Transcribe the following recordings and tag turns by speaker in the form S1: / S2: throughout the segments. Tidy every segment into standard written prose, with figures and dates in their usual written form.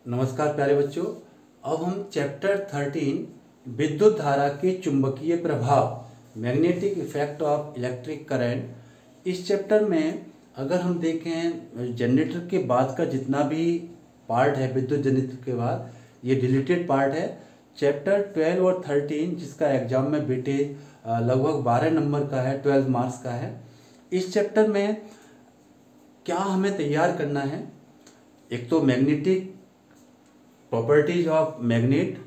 S1: नमस्कार प्यारे बच्चों। अब हम चैप्टर 13 विद्युत धारा के चुंबकीय प्रभाव magnetic effect of electric current, इस चैप्टर में अगर हम देखें जनरेटर के बाद का जितना भी पार्ट है विद्युत जनरेटर के बाद ये डिलीटेड पार्ट है। चैप्टर 12 और 13 जिसका एग्जाम में वेटेज लगभग 12 नंबर का है, 12 मार्क्स का है। इस चैप्टर में क्या हमें तैयार करना है, एक तो मैग्नेटिक प्रॉपर्टीज ऑफ मैग्नेट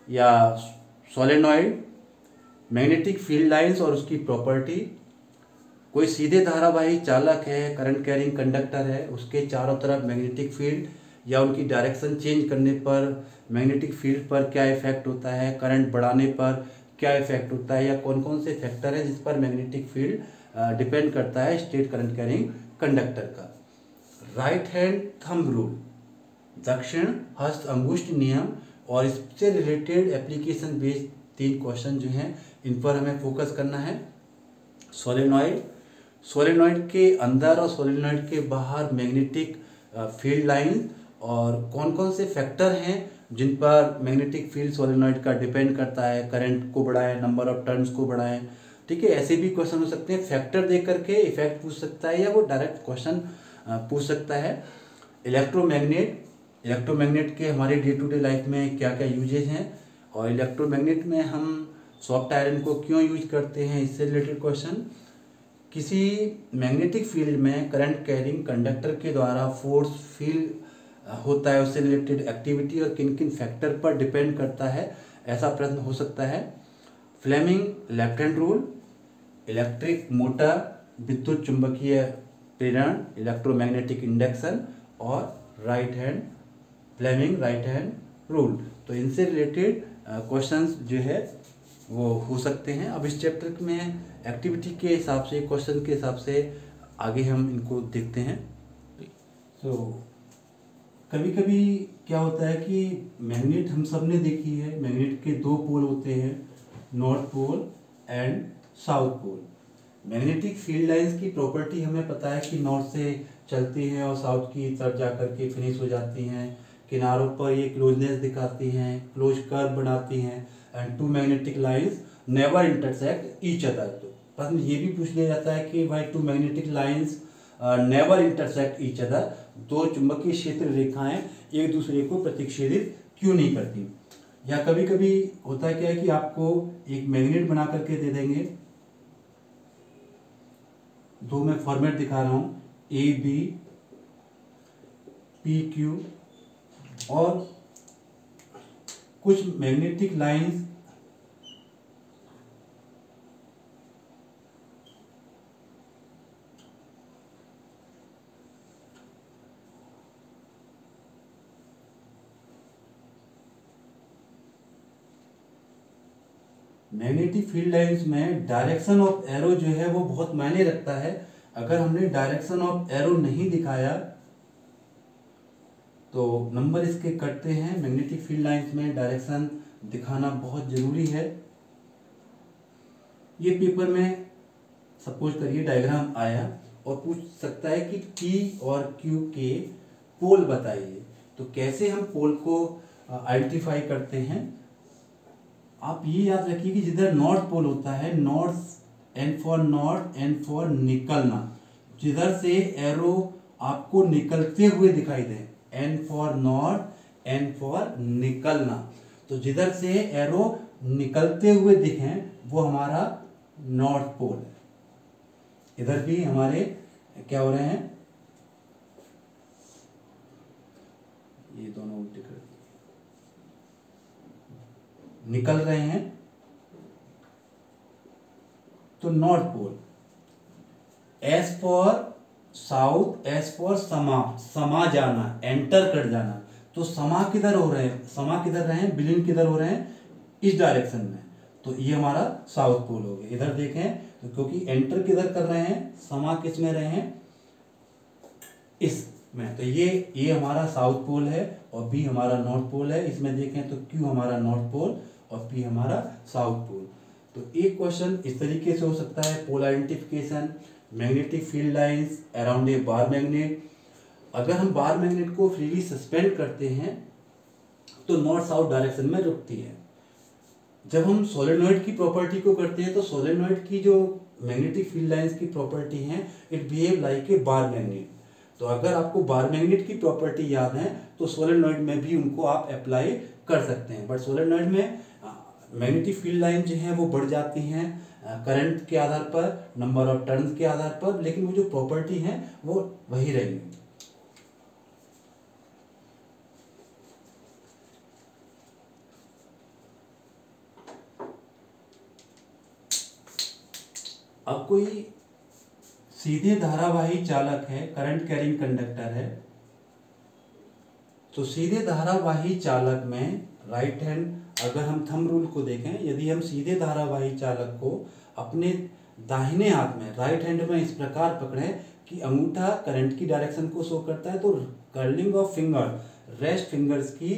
S1: या सोलेनॉइड, मैग्नेटिक फील्ड लाइंस और उसकी प्रॉपर्टी, कोई सीधे धारावाही चालक है, करंट कैरिंग कंडक्टर है, उसके चारों तरफ मैग्नेटिक फील्ड या उनकी डायरेक्शन चेंज करने पर मैग्नेटिक फील्ड पर क्या इफेक्ट होता है, करंट बढ़ाने पर क्या इफेक्ट होता है, या कौन कौन से फैक्टर हैं जिस पर मैग्नेटिक फील्ड डिपेंड करता है स्टेट करंट कैरिंग कंडक्टर का। राइट हैंड थंब रूल, दक्षिण हस्त अंगुष्ठ नियम और इससे रिलेटेड एप्लीकेशन बेस्ड 3 क्वेश्चन जो हैं इन पर हमें फोकस करना है। सोलेनॉइड के अंदर और सोलेनॉइड के बाहर मैग्नेटिक फील्ड लाइन और कौन कौन से फैक्टर हैं जिन पर मैग्नेटिक फील्ड सोलेनॉइड का डिपेंड करता है, करंट को बढ़ाएं, नंबर ऑफ टर्न्स को बढ़ाएं। ठीक है, ऐसे भी क्वेश्चन हो सकते हैं, फैक्टर देख करके इफेक्ट पूछ सकता है या वो डायरेक्ट क्वेश्चन पूछ सकता है। इलेक्ट्रोमैग्नेट के हमारे डे टू डे लाइफ में क्या क्या यूजेज हैं और इलेक्ट्रोमैग्नेट में हम सॉफ्ट आयरन को क्यों यूज करते हैं, इससे रिलेटेड क्वेश्चन। किसी मैग्नेटिक फील्ड में करंट कैरिंग कंडक्टर के द्वारा फोर्स फील होता है, उससे रिलेटेड एक्टिविटी और किन किन फैक्टर पर डिपेंड करता है, ऐसा प्रश्न हो सकता है। Fleming left hand rule, electric motor, विद्युत चुंबकीय प्रेरण, इलेक्ट्रोमैग्नेटिक इंडक्शन और फ्लेमिंग राइट हैंड रूल। तो इनसे रिलेटेड क्वेश्चंस जो है वो हो सकते हैं। अब इस चैप्टर में एक्टिविटी के हिसाब से, क्वेश्चन के हिसाब से आगे हम इनको देखते हैं। तो कभी कभी क्या होता है कि मैग्नेट हम सब ने देखी है, मैग्नेट के 2 पोल होते हैं, north pole and south pole. Magnetic field lines की प्रॉपर्टी हमें पता है कि नॉर्थ से चलती हैं और साउथ की तरफ जाकर के फिनिश हो जाती हैं, किनारों पर ये क्लोजनेस दिखाती हैं, क्लोज कर्व बनाती हैं and 2 magnetic lines never intersect each other. तो प्रश्न ये भी पूछ लिया जाता है कि भाई 2 magnetic lines never intersect each other, 2 चुंबकीय क्षेत्र रेखाएं एक दूसरे को प्रतिच्छेदित क्यों नहीं करती। या कभी कभी होता है क्या है कि आपको एक मैग्नेट बना करके दे देंगे, 2 मैं फॉर्मेट दिखा रहा हूं, ए बी पी क्यू, और कुछ magnetic lines magnetic field lines में डायरेक्शन ऑफ एरो जो है वो बहुत मायने रखता है। अगर हमने डायरेक्शन ऑफ एरो नहीं दिखाया तो नंबर इसके कटते हैं। मैग्नेटिक फील्ड लाइंस में डायरेक्शन दिखाना बहुत जरूरी है। ये पेपर में सपोज करिए डायग्राम आया और पूछ सकता है कि P और Q के पोल बताइए, तो कैसे हम पोल को आइडेंटिफाई करते हैं। आप ये याद रखिए कि जिधर नॉर्थ पोल होता है, north N for north, N for निकलना, जिधर से एरो आपको निकलते हुए दिखाई दे, N for north, N for निकलना, तो जिधर से एरो निकलते हुए दिखे वो हमारा नॉर्थ पोल है। इधर भी हमारे क्या हो रहे हैं, ये दोनों उल्टे कर निकल रहे हैं, तो north pole. S for south, S for समा जाना, एंटर कर जाना, तो समा किधर हो रहे हैं, समा किधर रहे हैं, विलीन किधर हो रहे हैं, इस डायरेक्शन में, तो ये हमारा साउथ पोल हो गया। इधर देखें तो क्योंकि एंटर किधर कर रहे हैं, समा किस में रहे हैं, इस में, तो ये हमारा साउथ पोल है और बी हमारा नॉर्थ पोल है। इसमें देखें तो क्यू हमारा नॉर्थ पोल और पी हमारा साउथ पोल। तो एक क्वेश्चन इस तरीके से हो सकता है, pole identification, magnetic field lines around a bar magnet, अगर हम बार मैग्नेट को फ्रीली सस्पेंड करते हैं तो नॉर्थ साउथ डायरेक्शन में रुकती है। जब हम सोलेनॉइड की प्रॉपर्टी को करते हैं तो सोलेनॉइड की जो मैग्नेटिक फील्ड लाइंस की प्रॉपर्टी है, it behave like a bar magnet. तो अगर आपको बार मैग्नेट की प्रॉपर्टी याद है तो सोलेनॉइड में भी उनको आप अप्लाई कर सकते हैं। बट सोलेनॉइड में मैग्नेटिक फील्ड लाइन जो है वो बढ़ जाती हैं करंट के आधार पर, नंबर ऑफ टर्न्स के आधार पर, लेकिन वो जो प्रॉपर्टी है वो वही रहेगी। अब कोई सीधे धारावाही चालक है, करंट कैरिंग कंडक्टर है, तो सीधे धारावाही चालक में राइट हैंड, अगर हम थंब रूल को देखें, यदि हम सीधे धारावाही चालक को अपने दाहिने हाथ में, राइट हैंड में इस प्रकार पकड़ें कि अंगूठा करंट की डायरेक्शन को शो करता है, तो curling of finger, rest fingers की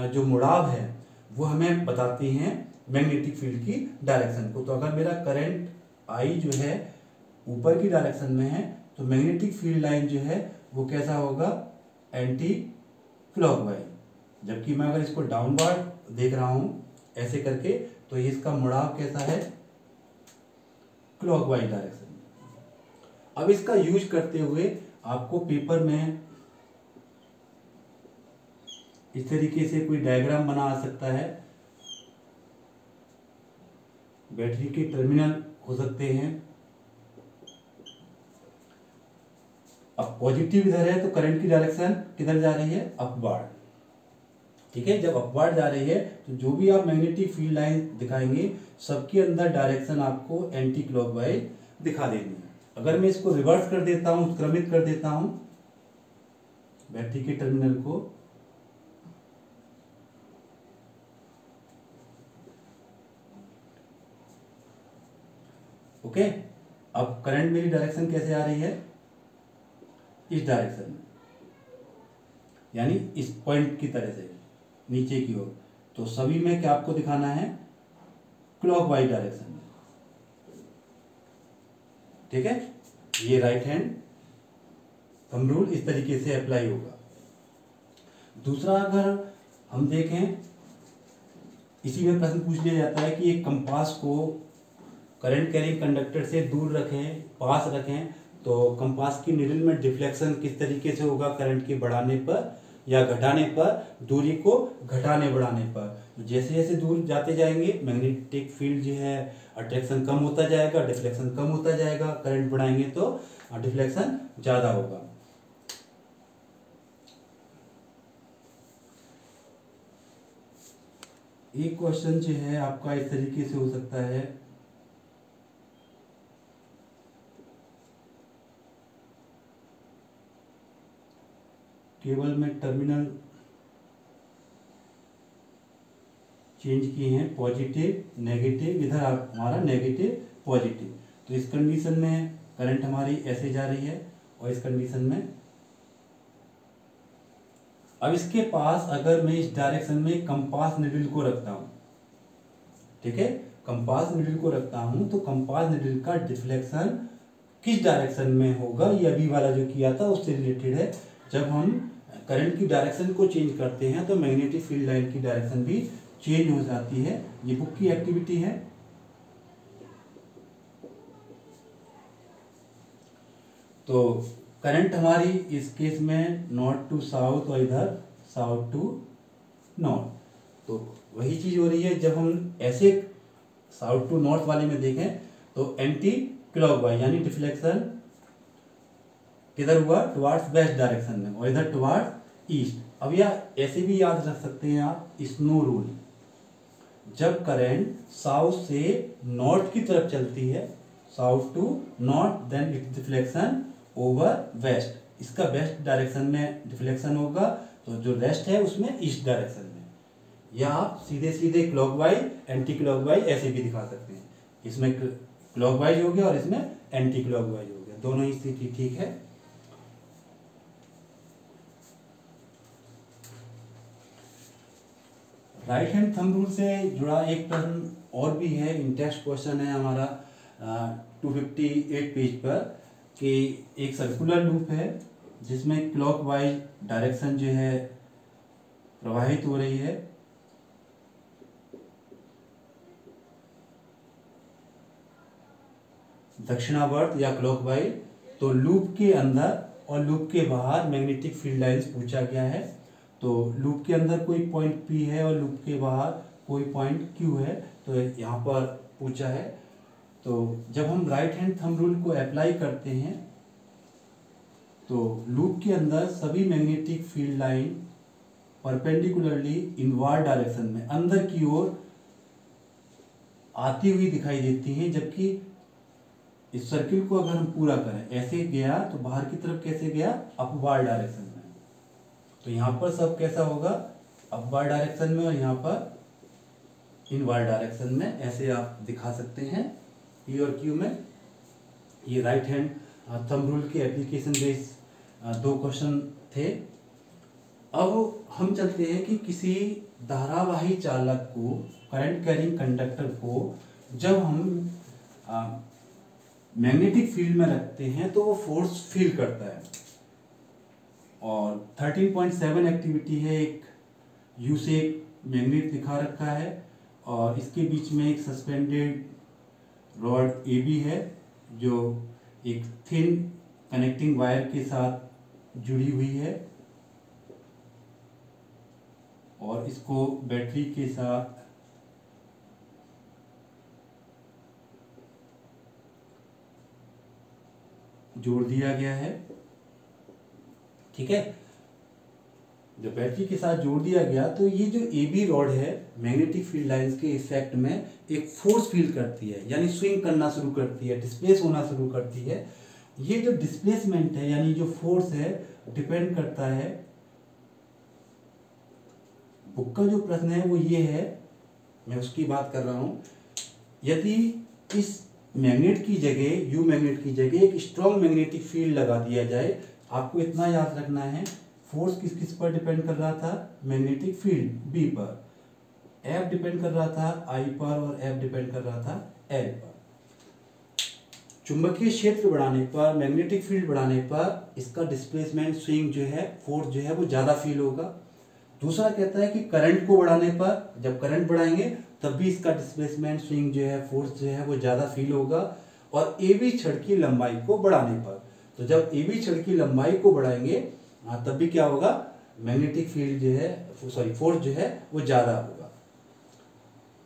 S1: जो मुड़ाव है वो हमें बताती हैं मैग्नेटिक फील्ड की डायरेक्शन को। तो अगर मेरा करंट आई जो है ऊपर की डायरेक्शन में है तो मैग्नेटिक फील्ड लाइन जो है वो कैसा होगा, एंटी क्लॉकवाइज। जबकि मैं अगर इसको डाउनवर्ड देख रहा हूं ऐसे करके तो इसका मुड़ाव कैसा है, क्लॉकवाइज डायरेक्शन में। अब इसका यूज करते हुए आपको पेपर में इस तरीके से कोई डायग्राम बना आ सकता है। बैटरी के टर्मिनल हो सकते हैं। अब पॉजिटिव इधर है तो करंट की डायरेक्शन किधर जा रही है, अपवर्ड। ठीक है, जब अपवर्ड जा रही है तो जो भी आप मैग्नेटिक फील्ड लाइन दिखाएंगे सबके अंदर डायरेक्शन आपको एंटी क्लॉकवाइज दिखा देनी है। अगर मैं इसको रिवर्स कर देता हूं, उत्क्रमित कर देता हूं बैटरी के टर्मिनल को, ओके, अब करंट मेरी डायरेक्शन कैसे आ रही है, इस डायरेक्शन में, यानी इस पॉइंट की तरह से नीचे की ओर। तो सभी में क्या आपको दिखाना है, क्लॉकवाइज डायरेक्शन में। ठीक है, ये राइट हैंड थंब रूल इस तरीके से अप्लाई होगा। दूसरा, अगर हम देखें, इसी में प्रश्न पूछ लिया जाता है कि एक कंपास को करंट कैरिंग कंडक्टर से दूर रखें, पास रखें, तो कंपास की निडल में डिफ्लेक्शन किस तरीके से होगा, करंट के बढ़ाने पर या घटाने पर, दूरी को घटाने बढ़ाने पर। जैसे जैसे दूर जाते जाएंगे मैग्नेटिक फील्ड जो है अट्रैक्शन कम होता जाएगा, डिफ्लेक्शन कम होता जाएगा। करंट बढ़ाएंगे तो डिफ्लेक्शन ज़्यादा होगा। एक क्वेश्चन जो है आपका इस तरीके से हो सकता है, केवल में टर्मिनल चेंज किए हैं, पॉजिटिव नेगेटिव, इधर हमारा नेगेटिव पॉजिटिव। तो इस कंडीशन में करंट हमारी ऐसे जा रही है और इस कंडीशन में, अब इसके पास अगर मैं इस डायरेक्शन में कंपास निडल को रखता हूं, ठीक है, कंपास निडल को रखता हूं, तो कंपास निडल का डिफ्लेक्शन किस डायरेक्शन में होगा, ये अभी वाला जो किया था उससे रिलेटेड है। जब हम करंट की डायरेक्शन को चेंज करते हैं तो मैग्नेटिक फील्ड लाइन की डायरेक्शन भी चेंज हो जाती है। ये बुक की एक्टिविटी है। तो करंट हमारी इस केस में नॉर्थ टू साउथ और इधर साउथ टू नॉर्थ, तो वही चीज हो रही है। जब हम ऐसे साउथ टू नॉर्थ वाले में देखें तो एंटी क्लॉकवाइज यानी डिफ्लेक्शन किधर हुआ, टुवार्ड्स वेस्ट डायरेक्शन में, और इधर टुवार्ड्स ईस्ट। अब यह ऐसे भी याद रख सकते हैं आप, स्नो रूल। जब करंट साउथ से नॉर्थ की तरफ चलती है, south to north, then its deflection over west. इसका वेस्ट डायरेक्शन में डिफ्लेक्शन होगा, तो जो रेस्ट है उसमें ईस्ट डायरेक्शन में। या आप सीधे सीधे क्लॉकवाइज, एंटी क्लॉकवाइज ऐसे भी दिखा सकते हैं। इसमें क्लॉकवाइज हो गया और इसमें एंटी क्लॉकवाइज हो गया, दोनों ही स्थिति ठीक है। राइट हैंड थंब रूल से जुड़ा एक प्रश्न और भी है, इंटेक्स्ट क्वेश्चन है हमारा 258 पेज पर, कि एक सर्कुलर लूप है जिसमें क्लॉकवाइज डायरेक्शन जो है प्रवाहित हो रही है, दक्षिणावर्त या क्लॉकवाइज। तो लूप के अंदर और लूप के बाहर मैग्नेटिक फील्ड लाइंस पूछा गया है। तो लूप के अंदर कोई पॉइंट P है और लूप के बाहर कोई पॉइंट Q है, तो यहाँ पर पूछा है। तो जब हम राइट हैंड थंब रूल को अप्लाई करते हैं तो लूप के अंदर सभी magnetic field line perpendicularly inward direction में अंदर की ओर आती हुई दिखाई देती हैं, जबकि इस सर्किल को अगर हम पूरा करें, ऐसे गया तो बाहर की तरफ कैसे गया, अपवर्ड डायरेक्शन में। तो यहाँ पर सब कैसा होगा, अपवर्ड डायरेक्शन में, और यहाँ पर इनवर्ड डायरेक्शन में। ऐसे आप दिखा सकते हैं P और Q में। ये राइट हैंड थंब रूल के एप्लीकेशन बेस 2 क्वेश्चन थे। अब हम चलते हैं कि किसी धारावाही चालक को, करंट कैरिंग कंडक्टर को जब हम मैग्नेटिक फील्ड में रखते हैं तो वो फोर्स फील करता है। और 13.7 एक्टिविटी है, एक यू से एक मैग्नेट दिखा रखा है और इसके बीच में एक सस्पेंडेड रॉड AB है जो एक थिन कनेक्टिंग वायर के साथ जुड़ी हुई है, और इसको बैटरी के साथ जोड़ दिया गया है। ठीक है, जब बैटरी के साथ जोड़ दिया गया तो ये जो AB रॉड है मैग्नेटिक फील्ड लाइंस के इफेक्ट में एक फोर्स फील करती है, यानी स्विंग करना शुरू करती है, डिस्प्लेस होना शुरू करती है। ये जो डिस्प्लेसमेंट है यानी जो फोर्स है डिपेंड करता है, बुक का जो प्रश्न है वो ये है, मैं उसकी बात कर रहा हूँ। यदि इस मैग्नेट की जगह, यू मैग्नेट की जगह एक स्ट्रॉन्ग मैग्नेटिक फील्ड लगा दिया जाए, आपको इतना याद रखना है, फोर्स किस किस पर डिपेंड कर रहा था, मैग्नेटिक फील्ड B पर, F डिपेंड कर रहा था I पर, और F डिपेंड कर रहा था L पर। चुंबकीय क्षेत्र बढ़ाने पर, मैग्नेटिक फील्ड बढ़ाने पर इसका डिस्प्लेसमेंट, स्विंग जो है, फोर्स जो है वो ज़्यादा फील होगा। दूसरा कहता है कि करंट को बढ़ाने पर, जब करंट बढ़ाएंगे तब भी इसका डिस्प्लेसमेंट, स्विंग जो है, फोर्स जो है वो ज़्यादा फील होगा। और AB छड़ की लंबाई को बढ़ाने पर, तो जब AB छड़ की लंबाई को बढ़ाएंगे तब भी क्या होगा, मैग्नेटिक फील्ड जो है, सॉरी फोर्स जो है वो ज़्यादा होगा।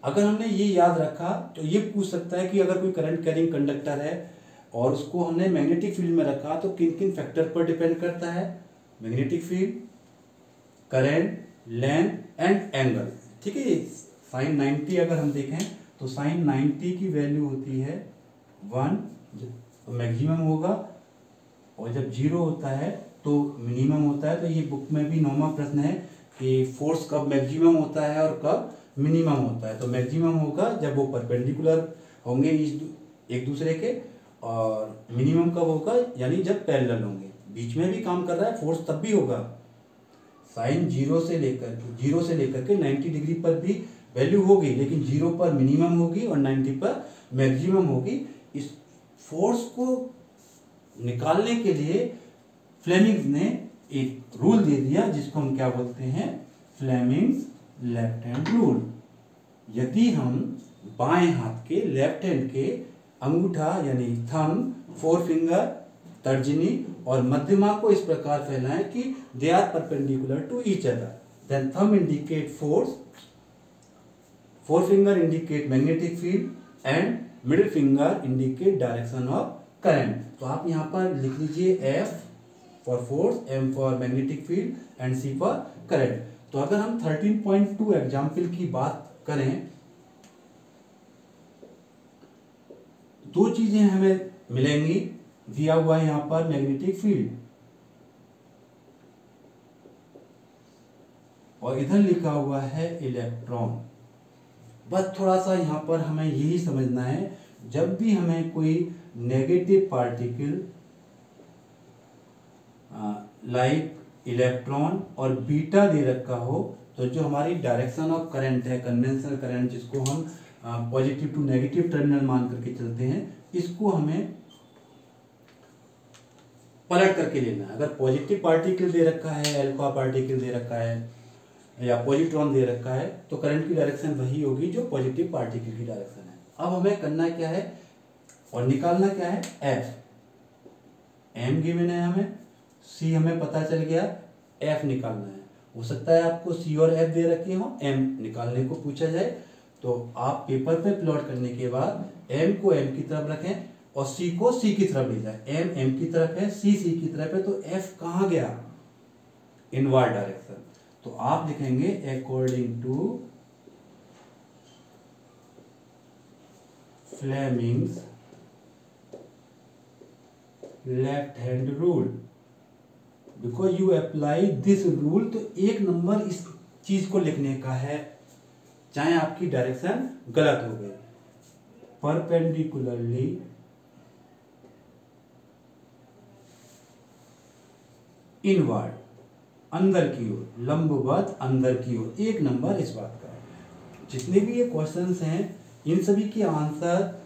S1: अगर हमने ये याद रखा तो ये पूछ सकता है कि अगर कोई करंट कैरिंग कंडक्टर है और उसको हमने मैग्नेटिक फील्ड में रखा तो किन किन फैक्टर पर डिपेंड करता है, magnetic field, current, length and angle. ठीक है, साइन 90 अगर हम देखें तो साइन 90 की वैल्यू होती है 1, तो मैक्सिमम होगा, और जब 0 होता है तो मिनिमम होता है। तो ये बुक में भी 9वां प्रश्न है कि फोर्स कब मैक्सिमम होता है और कब मिनिमम होता है। तो मैक्सिमम होगा जब वो परपेंडिकुलर होंगे एक दूसरे के, और मिनिमम कब होगा, यानी जब पैरेलल होंगे, बीच में भी काम कर रहा है फोर्स तब भी होगा। साइन 0 से लेकर के 90 डिग्री पर भी वैल्यू होगी, लेकिन 0 पर मिनिमम होगी और 90 पर मैक्सिमम होगी। इस फोर्स को निकालने के लिए फ्लेमिंग्स ने एक रूल दे दिया जिसको हम क्या बोलते हैं, फ्लेमिंग्स लेफ्ट हैंड रूल। यदि हम बाएं हाथ के, लेफ्ट हैंड के अंगूठा यानी थंब, 4 फिंगर, तर्जनी और मध्यमा को इस प्रकार फैलाएं कि they are perpendicular to each other, then thumb indicate force, 4 finger indicate magnetic field and middle finger indicate direction of current. तो आप यहाँ पर लिख लीजिए F for force, M for magnetic field and C for current. तो अगर हम 13.2 example की बात करें, 2 चीजें हमें मिलेंगी। दिया हुआ है यहाँ पर मैग्नेटिक फील्ड और इधर लिखा हुआ है इलेक्ट्रॉन। बस थोड़ा सा यहाँ पर हमें यही समझना है, जब भी हमें कोई नेगेटिव पार्टिकल लाइक इलेक्ट्रॉन और बीटा दे रखा हो, तो जो हमारी डायरेक्शन ऑफ करंट है, कन्वेंशनल करंट, जिसको हम पॉजिटिव टू नेगेटिव टर्मिनल मान करके चलते हैं, इसको हमें पलट करके लेना है। अगर पॉजिटिव पार्टिकल दे रखा है, अल्फा पार्टिकल दे रखा है या पॉजिट्रॉन दे रखा है, तो करंट की डायरेक्शन वही होगी जो पॉजिटिव पार्टिकल की डायरेक्शन है। अब हमें करना क्या है और निकालना क्या है, एफ। एम गिवन है हमें, सी हमें पता चल गया, एफ निकालना है। हो सकता है आपको सी और एफ दे रखे हो, एम निकालने को पूछा जाए, तो आप पेपर पे प्लॉट करने के बाद एम को एम की तरफ रखें और सी को सी की तरफ ले जाए। एम एम की तरफ है, सी सी की तरफ है, तो एफ कहाँ गया, इनवर्ड डायरेक्शन। तो आप लिखेंगे according to Fleming's left hand rule, because you apply this rule. तो एक नंबर इस चीज को लिखने का है, चाहे आपकी डायरेक्शन गलत हो गई। परपेंडिकुलरली इनवर्ड, अंदर की ओर, लंबवत अंदर की ओर, एक नंबर इस बात का है। जितने भी ये क्वेश्चंस हैं इन सभी के आंसर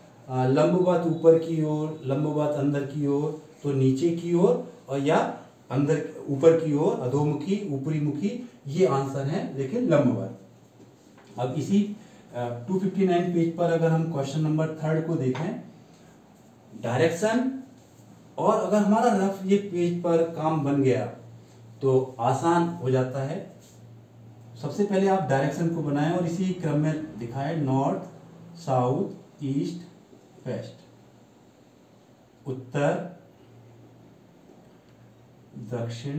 S1: लंबवत ऊपर की ओर, लंबवत अंदर की ओर, तो नीचे की ओर, और या अंदर ऊपर की ओर, अधोमुखी, ऊपरी मुखी, ये आंसर है, लेकिन लंबवत। अब इसी 259 पेज पर अगर हम क्वेश्चन नंबर 3 को देखें, डायरेक्शन, और अगर हमारा रफ ये पेज पर काम बन गया तो आसान हो जाता है। सबसे पहले आप डायरेक्शन को बनाएं और इसी क्रम में दिखाएं, नॉर्थ, साउथ, ईस्ट, वेस्ट, उत्तर, दक्षिण,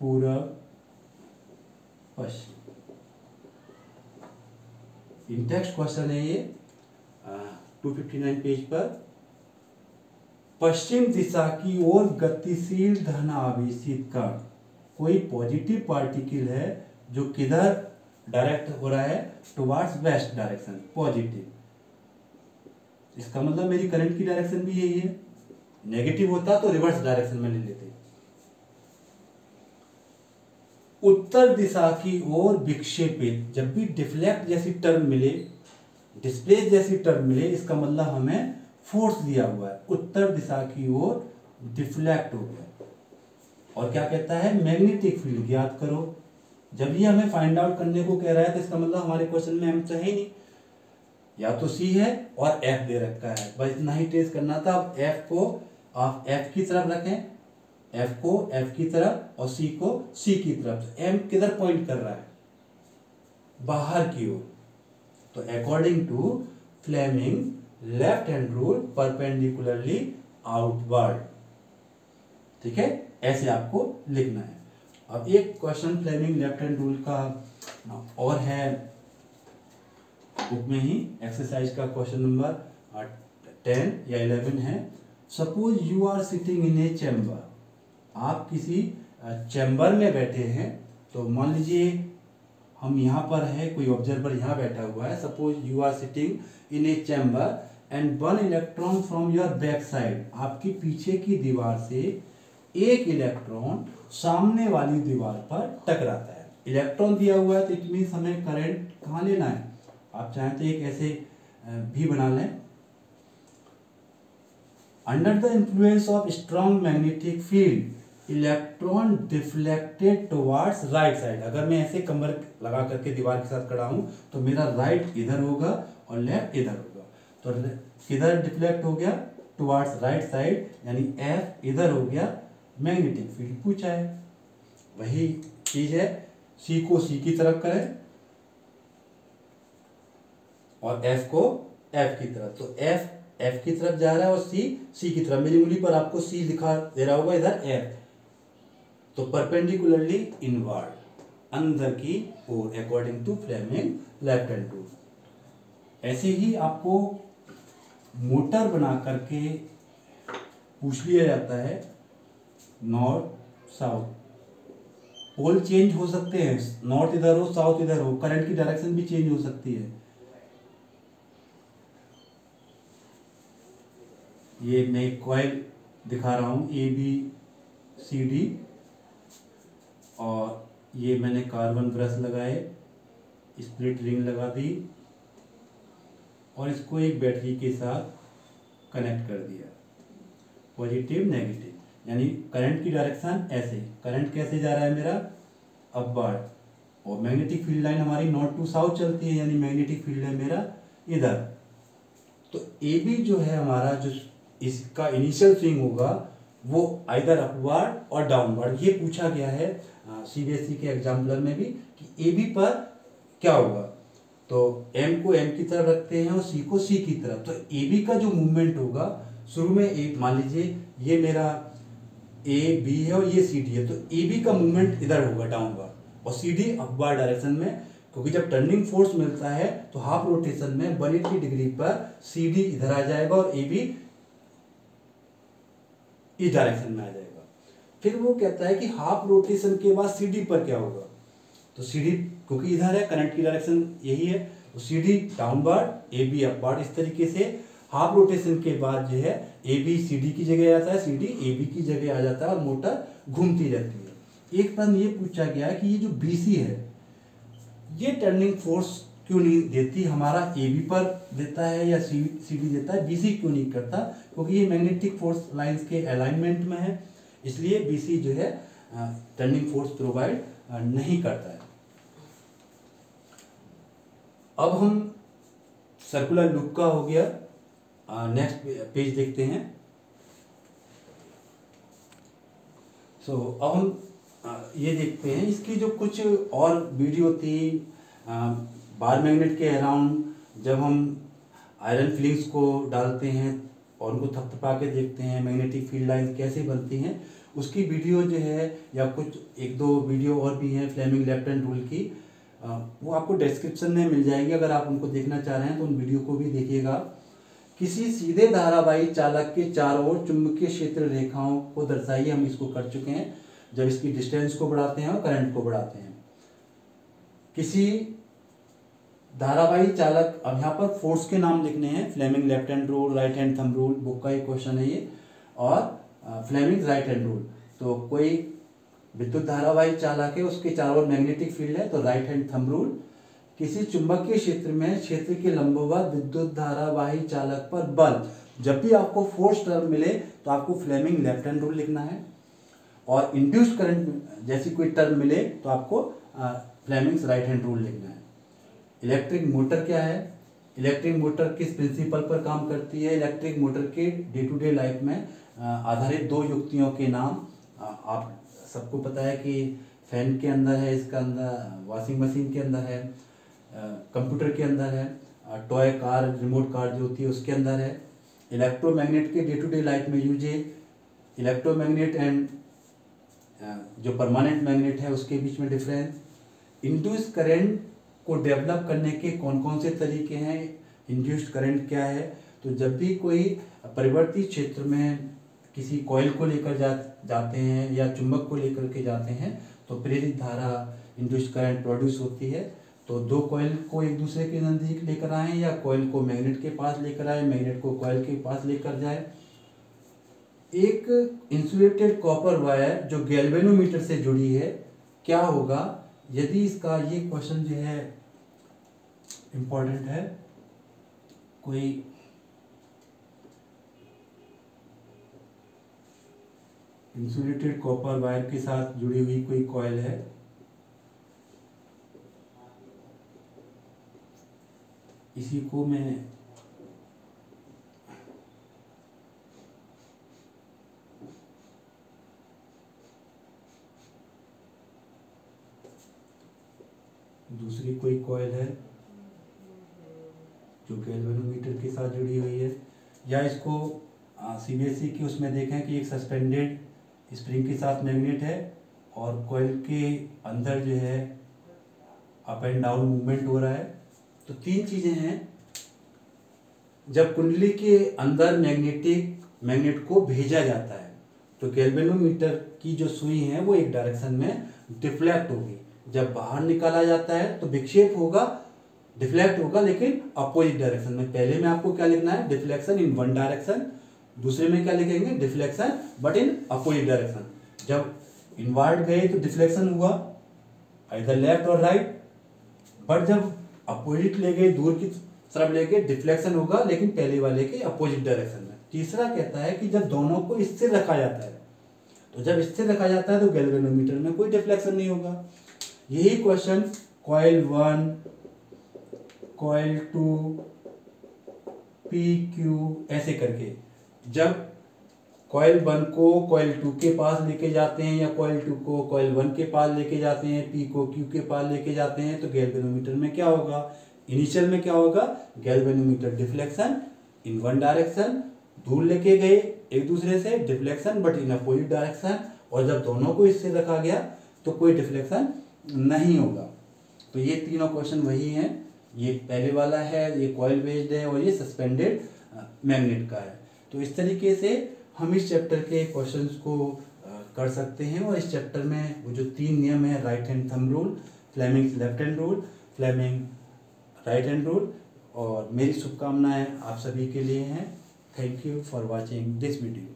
S1: पूरब, पश्चिम। इंटेक्स्ट क्वेश्चन है ये 259 पेज पर। पश्चिम दिशा की ओर गतिशील धन आवेशित कण, कोई पॉजिटिव पार्टिकल है जो किधर डायरेक्ट हो रहा है, टुवार्ड्स वेस्ट डायरेक्शन, पॉजिटिव। इसका मतलब मेरी करंट की डायरेक्शन भी यही है। नेगेटिव होता तो रिवर्स डायरेक्शन में ले लेते। उत्तर दिशा की ओर विक्षेपित, जब भी डिफ्लेक्ट जैसी टर्म मिले, डिस्प्लेस जैसी टर्म मिले, इसका मतलब हमें फोर्स दिया हुआ है, उत्तर दिशा की ओर डिफ्लेक्ट हो गया। और क्या कहता है, मैग्नेटिक फील्ड ज्ञात करो। जब ये हमें फाइंड आउट करने को कह रहा है तो इसका मतलब हमारे क्वेश्चन में एम चाहिए नहीं, या तो सी है और एफ दे रखा है, बस इतना ही टेस्ट करना था। अब एफ को आप एफ की तरफ रखें, एफ को एफ की तरफ और सी को सी की तरफ। एम किधर पॉइंट कर रहा है, बाहर की ओर। तो according to Fleming left hand rule, perpendicularly outward. ठीक है, ऐसे आपको लिखना है। अब एक question Fleming left hand rule का और है बुक में ही, एक्सरसाइज का क्वेश्चन नंबर 10 या 11 है। Suppose you are sitting in a chamber, आप किसी चैम्बर में बैठे हैं। तो मान लीजिए हम यहाँ पर है, कोई ऑब्जर्वर यहाँ बैठा हुआ है। Suppose you are sitting in a chamber and one electron from your back side, आपकी पीछे की दीवार से एक इलेक्ट्रॉन सामने वाली दीवार पर टकराता है। इलेक्ट्रॉन दिया हुआ है तो इट मीन्स हमें करंट कहाँ लेना है। आप चाहें तो एक ऐसे भी बना लें, under the influence of strong magnetic field electron deflected towards right side. अगर मैं ऐसे कमर लगा करके दीवार के साथ खड़ा हूं तो मेरा राइट इधर होगा और लेफ्ट इधर होगा। तो किधर डिफ्लेक्ट हो गया, टुवार्ड्स राइट साइड, यानी एफ इधर हो गया। मैग्नेटिक फील्ड पूछा है, वही चीज है। सी को सी की तरफ करें और एफ को एफ की तरफ। तो एफ एफ की तरफ जा रहा है और सी सी की तरफ। मेरी उंगली पर आपको सी दिखा दे रहा होगा, इधर एफ। तो परपेंडिकुलरली इनवर्ड, अंदर की ओर, according to Fleming left hand rule. ऐसे ही आपको मोटर बना करके पूछ लिया जाता है, नॉर्थ साउथ, पोल चेंज हो सकते हैं, नॉर्थ इधर हो साउथ इधर हो, करंट की डायरेक्शन भी चेंज हो सकती है। ये मैं एक कॉइल दिखा रहा हूं, ए बी सी डी, और ये मैंने कार्बन ब्रश लगाए, स्प्लिट रिंग लगा दी और इसको एक बैटरी के साथ कनेक्ट कर दिया। पॉजिटिव नेगेटिव, यानी करंट की डायरेक्शन ऐसे, करंट कैसे जा रहा है मेरा अपवर्ड, और मैग्नेटिक फील्ड लाइन हमारी नॉर्थ टू साउथ चलती है, यानी मैग्नेटिक फील्ड है मेरा इधर। तो ए बी जो है हमारा, जो इसका इनिशियल स्विंग होगा वो आइदर अपवर्ड और डाउनवर्ड। ये पूछा गया है सीबीएसई के एग्जाम्पलर में भी कि ए बी पर क्या होगा। तो एम को एम की तरफ रखते हैं और सी को सी की तरफ। तो ए बी का जो मूवमेंट होगा शुरू में, एक मान लीजिए ये मेरा ए बी है और ये सी डी है, तो ए बी का मूवमेंट इधर होगा डाउनवर्ड और सी डी अपवर्ड डायरेक्शन में, क्योंकि जब टर्निंग फोर्स मिलता है तो हाफ रोटेशन में 180 डिग्री पर सी डी इधर आ जाएगा और ए बी इस डायरेक्शन में आ जाएगा। फिर वो कहता है कि हाफ रोटेशन के बाद सी डी पर क्या होगा। तो सी डी क्योंकि इधर है, करंट की डायरेक्शन यही है, तो C D downward A B upward, इस तरीके से हाफ रोटेशन के बाद जो है ए बी सी डी की जगह आता है, सी डी ए बी की जगह आ जाता है और मोटर घूमती रहती है। एक प्रश्न ये पूछा गया है कि ये जो बी सी है ये टर्निंग फोर्स क्यों नहीं देती, हमारा ए बी पर देता है या सी डी देता है, बी सी क्यों नहीं करता, क्योंकि ये मैग्नेटिक फोर्स लाइंस के अलाइनमेंट में है, इसलिए बी सी जो है टर्निंग फोर्स प्रोवाइड नहीं करता है। अब हम सर्कुलर लूप का हो गया, नेक्स्ट पेज देखते हैं। अब हम ये देखते हैं इसकी जो कुछ और वीडियो थी बार मैग्नेट के अराउंड, जब हम आयरन फिलिंग्स को डालते हैं और उनको थपथपा के देखते हैं मैग्नेटिक फील्ड लाइन कैसे बनती हैं, उसकी वीडियो जो है, या कुछ एक दो वीडियो और भी हैं फ्लेमिंग लेफ्ट हैंड रूल की, वो आपको डिस्क्रिप्शन में मिल जाएगी। अगर आप उनको देखना चाह रहे हैं तो उन वीडियो को भी देखिएगा। किसी सीधे धारावाही चालक के चारों ओर चुंबकीय क्षेत्र रेखाओं को दर्शाइए, हम इसको कर चुके हैं जब इसकी डिस्टेंस को बढ़ाते हैं और करंट को बढ़ाते हैं। किसी धारावाही चालक, अब यहाँ पर फोर्स के नाम लिखने हैं, Fleming left hand rule, right hand thumb rule, book का ही क्वेश्चन है ये, और फ्लेमिंग राइट हैंड रूल। तो कोई विद्युत धारावाही चालक है, उसके चारों ओर मैग्नेटिक फील्ड है, तो राइट हैंड थंब रूल। किसी चुंबकीय क्षेत्र में क्षेत्र के लंबवत विद्युत धारावाही चालक पर बल, जब भी आपको फोर्स टर्म मिले तो आपको फ्लेमिंग लेफ्ट हैंड रूल लिखना है, और इंड्यूस्ड करंट जैसी कोई टर्म मिले तो आपको फ्लेमिंग्स राइट हैंड रूल लिखना है। इलेक्ट्रिक मोटर क्या है, इलेक्ट्रिक मोटर किस प्रिंसिपल पर काम करती है, इलेक्ट्रिक मोटर के डे टू डे लाइफ में आधारित दो युक्तियों के नाम आप सबको पता है कि फैन के अंदर है, इसका अंदर वॉशिंग मशीन के अंदर है, कंप्यूटर के अंदर है, टॉय कार रिमोट कार जो होती है उसके अंदर है। इलेक्ट्रोमैग्नेट के डे टू डे लाइफ में यूज है, इलेक्ट्रोमैग्नेट एंड जो परमानेंट मैग्नेट है उसके बीच में डिफरेंस। इंड्यूस करंट को डेवलप करने के कौन कौन से तरीके हैं, इंड्यूस्ड करंट क्या है। तो जब भी कोई परिवर्ती क्षेत्र में किसी कॉइल को लेकर जाते हैं या चुंबक को लेकर के जाते हैं तो प्रेरित धारा इंड्यूस्ड करंट प्रोड्यूस होती है। तो दो कॉइल को एक दूसरे के नज़दीक लेकर आए या कॉइल को मैग्नेट के पास लेकर आए, मैग्नेट को कॉइल के पास लेकर जाए। एक इंसुलेटेड कॉपर वायर जो गैल्वेनोमीटर से जुड़ी है, क्या होगा यदि इसका, ये क्वेश्चन जो है इम्पोर्टेंट है, कोई इंसुलेटेड कॉपर वायर के साथ जुड़ी हुई कोई कॉइल है, इसी को मैं दूसरी कोई कॉइल है जो गैल्वेनोमीटर के साथ जुड़ी हुई है, या इसको सीबीएसई की उसमें देखें कि एक सस्पेंडेड स्प्रिंग के साथ मैग्नेट है और कॉइल के अंदर जो है अप एंड डाउन मूवमेंट हो रहा है। तो तीन चीज़ें हैं। जब कुंडली के अंदर मैग्नेट को भेजा जाता है तो गैल्वेनोमीटर की जो सुई है वो एक डायरेक्शन में डिफ्लेक्ट होगी, जब बाहर निकाला जाता है तो विक्षेप होगा, डिफ्लेक्ट होगा, लेकिन अपोजिट डायरेक्शन में। पहले में आपको क्या लिखना है, डिफ्लेक्शन इन वन डायरेक्शन, दूसरे में क्या लिखेंगे, deflection but in opposite direction. जब इनवर्ड गए तो डिफ्लेक्शन हुआ इधर लेफ्ट और राइट, बट जब अपोजिट ले गए, दूर की तरफ ले गए, डिफ्लेक्शन होगा लेकिन पहले वाले के अपोजिट डायरेक्शन में। तीसरा कहता है कि जब दोनों को स्थिर रखा जाता है, तो जब स्थिर रखा जाता है तो गैल्वेनोमीटर में कोई डिफ्लेक्शन नहीं होगा। यही question coil 1, coil 2, P Q ऐसे करके, जब कॉइल 1 को कॉइल 2 के पास लेके जाते हैं या कॉइल 2 को कॉइल 1 के पास लेके जाते हैं, पी को क्यू के पास लेके जाते हैं, तो गैल्वेनोमीटर में क्या होगा, इनिशियल में क्या होगा, galvanometer deflection in one direction, दूर लेके गए एक दूसरे से, deflection but in opposite direction, और जब दोनों को इससे रखा गया तो कोई डिफ्लेक्शन नहीं होगा। तो ये तीनों क्वेश्चन वही हैं, ये पहले वाला है, ये कॉइल बेस्ड है, और ये सस्पेंडेड मैग्नेट का है। तो इस तरीके से हम इस चैप्टर के क्वेश्चंस को कर सकते हैं। और इस चैप्टर में वो जो 3 नियम है, right hand thumb rule, Fleming's left hand rule, Fleming right hand rule, और मेरी शुभकामनाएं आप सभी के लिए हैं। Thank you for watching this video.